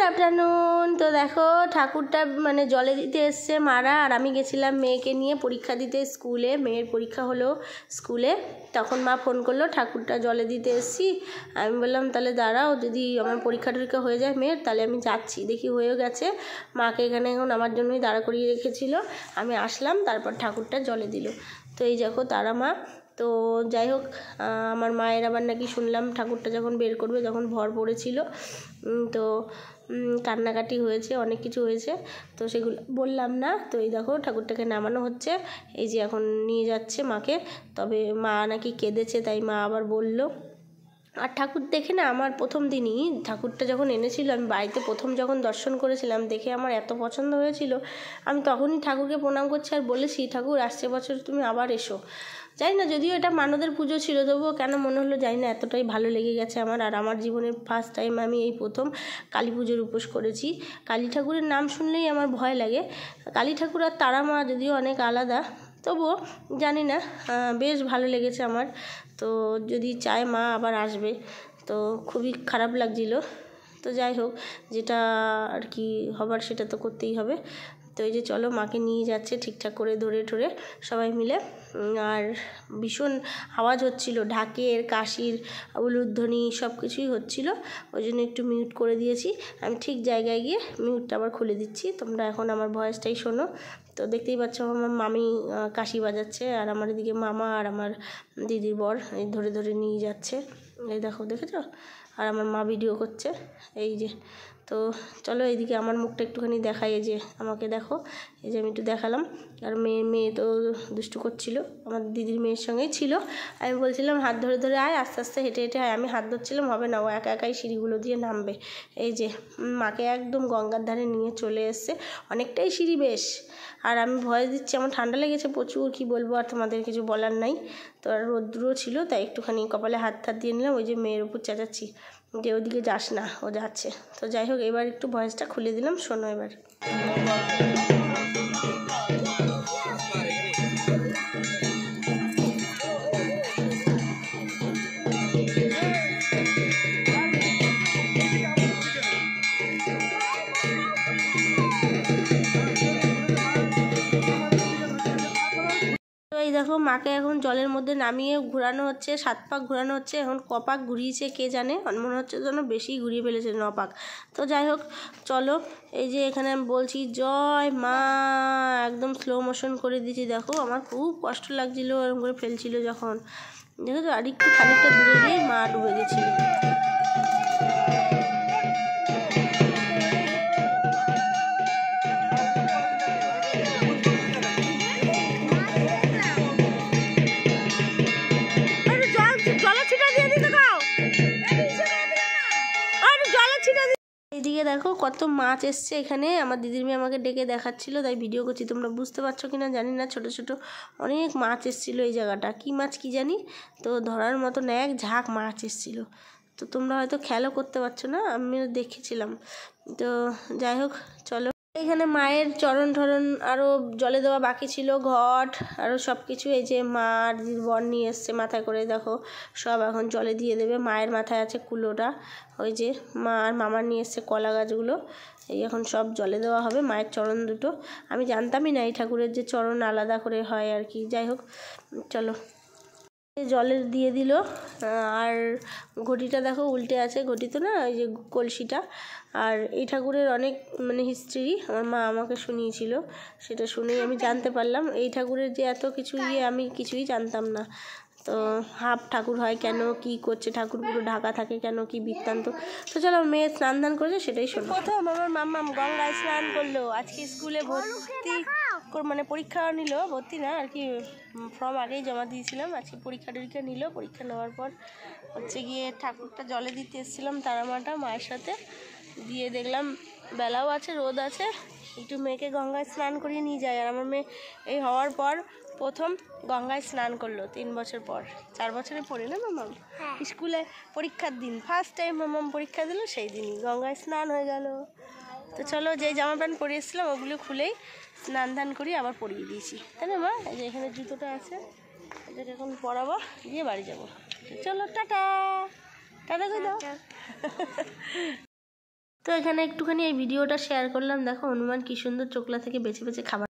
Afternoon. তো দেখো ঠাকুরটা মানে জলে দিতে এসছে মারা, আর আমি গেছিলাম মেয়েকে নিয়ে পরীক্ষা দিতে স্কুলে। মেয়ের পরীক্ষা হলো স্কুলে, তখন মা ফোন করলো ঠাকুরটা জলে দিতে এসছি। আমি বললাম তাহলে দাঁড়াও, যদি আমার পরীক্ষা টরীক্ষা হয়ে যায় মেয়ের তাহলে আমি যাচ্ছি। দেখি হয়েও গেছে, মাকে এখানে এখন আমার জন্যই দাঁড়া করিয়ে রেখেছিল। আমি আসলাম, তারপর ঠাকুরটা জলে দিল। তো এই দেখো তারা মা। তো যাই হোক, আমার মায়ের আবার নাকি শুনলাম ঠাকুরটা যখন বের করবে যখন ভর পড়েছিল, তো কান্নাকাটি হয়েছে, অনেক কিছু হয়েছে, তো সেগুলো বললাম না। তো এই দেখো ঠাকুরটাকে নামানো হচ্ছে, এই যে এখন নিয়ে যাচ্ছে মাকে। তবে মা নাকি কেঁদেছে, তাই মা আবার বলল। আর ঠাকুর দেখে না, আমার প্রথম দিনই ঠাকুরটা যখন এনেছিল, আমি বাড়িতে প্রথম যখন দর্শন করেছিলাম, দেখে আমার এত পছন্দ হয়েছিল। আমি তখনই ঠাকুরকে প্রণাম করছি আর বলেছি, ঠাকুর আসছে বছর তুমি আবার এসো। জানি না, যদিও এটা মানদের পুজো ছিল, তবুও কেন মনে হলো জানি না, এতটাই ভালো লেগে গেছে আমার। আর আমার জীবনের ফার্স্ট টাইম আমি এই প্রথম কালী পুজোর উপোস করেছি। কালী ঠাকুরের নাম শুনলেই আমার ভয় লাগে। কালী ঠাকুর আর তারা মা যদিও অনেক আলাদা, তবুও জানি না, বেশ ভালো লেগেছে আমার। তো যদি চায় মা আবার আসবে, তো খুবই খারাপ লাগছিল। তো যাই হোক, যেটা আর কি হবার সেটা তো করতেই হবে। তো এই যে চলো, মাকে নিয়ে যাচ্ছে ঠিকঠাক করে ধরে ঠরে সবাই মিলে। আর ভীষণ আওয়াজ হচ্ছিল, ঢাকের, কাশির, উলুধ্বনি সব কিছুই হচ্ছিল। ওই জন্য একটু মিউট করে দিয়েছি। আমি ঠিক জায়গায় গিয়ে মিউটটা আবার খুলে দিচ্ছি, তোমরা এখন আমার ভয়েসটাই শোনো। তো দেখতেই পাচ্ছ আমার মামি কাশি বাজাচ্ছে, আর আমার এদিকে মামা আর আমার দিদির বর এই ধরে ধরে নিয়ে যাচ্ছে। এই দেখো, দেখেছো? আর আমার মা ভিডিও করছে, এই যে। তো চলো এইদিকে আমার মুখটা একটুখানি দেখাই, এই যে আমাকে দেখো, এই যে আমি একটু দেখালাম। আর মেয়ে তো দুষ্টু করছিল, আমার দিদির মেয়ের সঙ্গেই ছিল। আমি বলছিলাম হাত ধরে ধরে আয়, আস্তে আস্তে হেঁটে হেঁটে আয়। আমি হাত ধরছিলাম, হবে না, ও একা একাই সিঁড়িগুলো দিয়ে নামবে। এই যে মাকে একদম গঙ্গার ধারে নিয়ে চলে এসছে, অনেকটাই সিঁড়ি বেশ। আর আমি ভয় দিচ্ছি, আমার ঠান্ডা লেগেছে প্রচুর, কি বলবো আর, তোমাদের কিছু বলার নাই। তো আর রোদ্রুও ছিল, তাই একটুখানি কপালে হাত দিয়ে নিলাম। ওই যে মেয়ের উপর চেঁচাচ্ছি যে ওদিকে যাস না, ও যাচ্ছে। তো যাই হোক, এবার একটু ভয়েসটা খুলে দিলাম, শোনো এবার। এই দেখো, মাকে এখন জলের মধ্যে নামিয়ে ঘোরানো হচ্ছে, 7 পাক ঘোরানো হচ্ছে। এখন কপাক ঘুরিয়েছে কে জানে, মনে হচ্ছে যেন বেশি ঘুরিয়ে ফেলেছে, 9 পাক। তো যাই হোক চলো, এই যে এখানে আমি বলছি জয় মা, একদম স্লো মোশন করে দিয়েছি। দেখো আমার খুব কষ্ট লাগছিল এরকম করে ফেলছিল যখন, দেখো তো, আর একটু খানিকটা দূরে গিয়ে মা ডুবে গেছিল। এদিকে দেখো কত মাছ এসছে এখানে, আমার দিদির মেয়ে আমাকে ডেকে দেখাচ্ছিল, তাই ভিডিও করছি। তোমরা বুঝতে পারছো কিনা জানি না, ছোট ছোট অনেক মাছ এসেছিলো এই জায়গাটা, কি মাছ কি জানি। তো ধরার মতন এক ঝাঁক মাছ এসেছিলো। তো তোমরা হয়তো খেয়ালও করতে পারছো না, আমিও দেখেছিলাম। তো যাই হোক চলো, এখানে মায়ের চরণ ঠরণ আরও জলে দেওয়া বাকি ছিল, ঘট আরও সব কিছু। এই যে মা আর দিদির বর নিয়ে এসছে মাথায় করে, দেখো সব এখন জলে দিয়ে দেবে। মায়ের মাথায় আছে কুলোটা, ওই যে মা আর মামার নিয়ে এসছে কলা গাছগুলো, এই এখন সব জলে দেওয়া হবে মায়ের চরণ দুটো। আমি জানতামই না এই ঠাকুরের যে চরণ আলাদা করে হয় আর কি। যাই হোক চলো, জলের দিয়ে দিল। আর ঘটিটা দেখো উল্টে আছে, ঘটি তো না, ওই যে কলসিটা। আর এই ঠাকুরের অনেক মানে হিস্ট্রি আমার মা আমাকে শুনিয়েছিল, সেটা শুনেই আমি জানতে পারলাম এই ঠাকুরের যে এত কিছু আমি কিছুই জানতাম না। তো হাফ ঠাকুর হয় কেন, কি করছে ঠাকুর, পুরো ঢাকা থাকে কেন, কি বৃত্তান্ত। তো চলো, মেয়ে স্নান দান করেছে সেটাই শোনো। প্রথম আমার মাম্মাম গঙ্গায় স্নান করলো আজকে, স্কুলে ভর্তি মানে পরীক্ষা নিল, ভর্তি না আর কি, ফর্ম আগেই জমা দিয়েছিলাম। আজকে পরীক্ষা টরীক্ষা নিল, পরীক্ষা নেওয়ার পর হচ্ছে গিয়ে ঠাকুরটা জলে দিতে এসেছিলাম তারামাটা মায়ের সাথে, দিয়ে দেখলাম বেলাও আছে, রোদ আছে, একটু মেয়েকে গঙ্গায় স্নান করিয়ে নিয়ে যায়। আর আমার মেয়ে এই হওয়ার পর প্রথম গঙ্গায় স্নান করলো 3 বছর পর, 4 বছরে পড়ে না মামাম, স্কুলে পরীক্ষার দিন ফার্স্ট টাইম মামাম পরীক্ষা দিল, সেই দিনই গঙ্গায় স্নান হয়ে গেল। তো চলো, যেই জামা প্যান্ট পরে এসেছিলাম ওগুলো খুলেই স্নান ধান করি আবার পরিয়ে দিয়েছি, তাই না মা? এই যে এখানে জুতোটা আছে, এটাকে এখন পরাবো, দিয়ে বাড়ি যাবো। চলো টাটা, টাটা করে দাও। তো এখানে একটুখানি এই ভিডিওটা শেয়ার করলাম। দেখো হনুমান কী সুন্দর চোখলা থেকে বেছে বেছে খাবার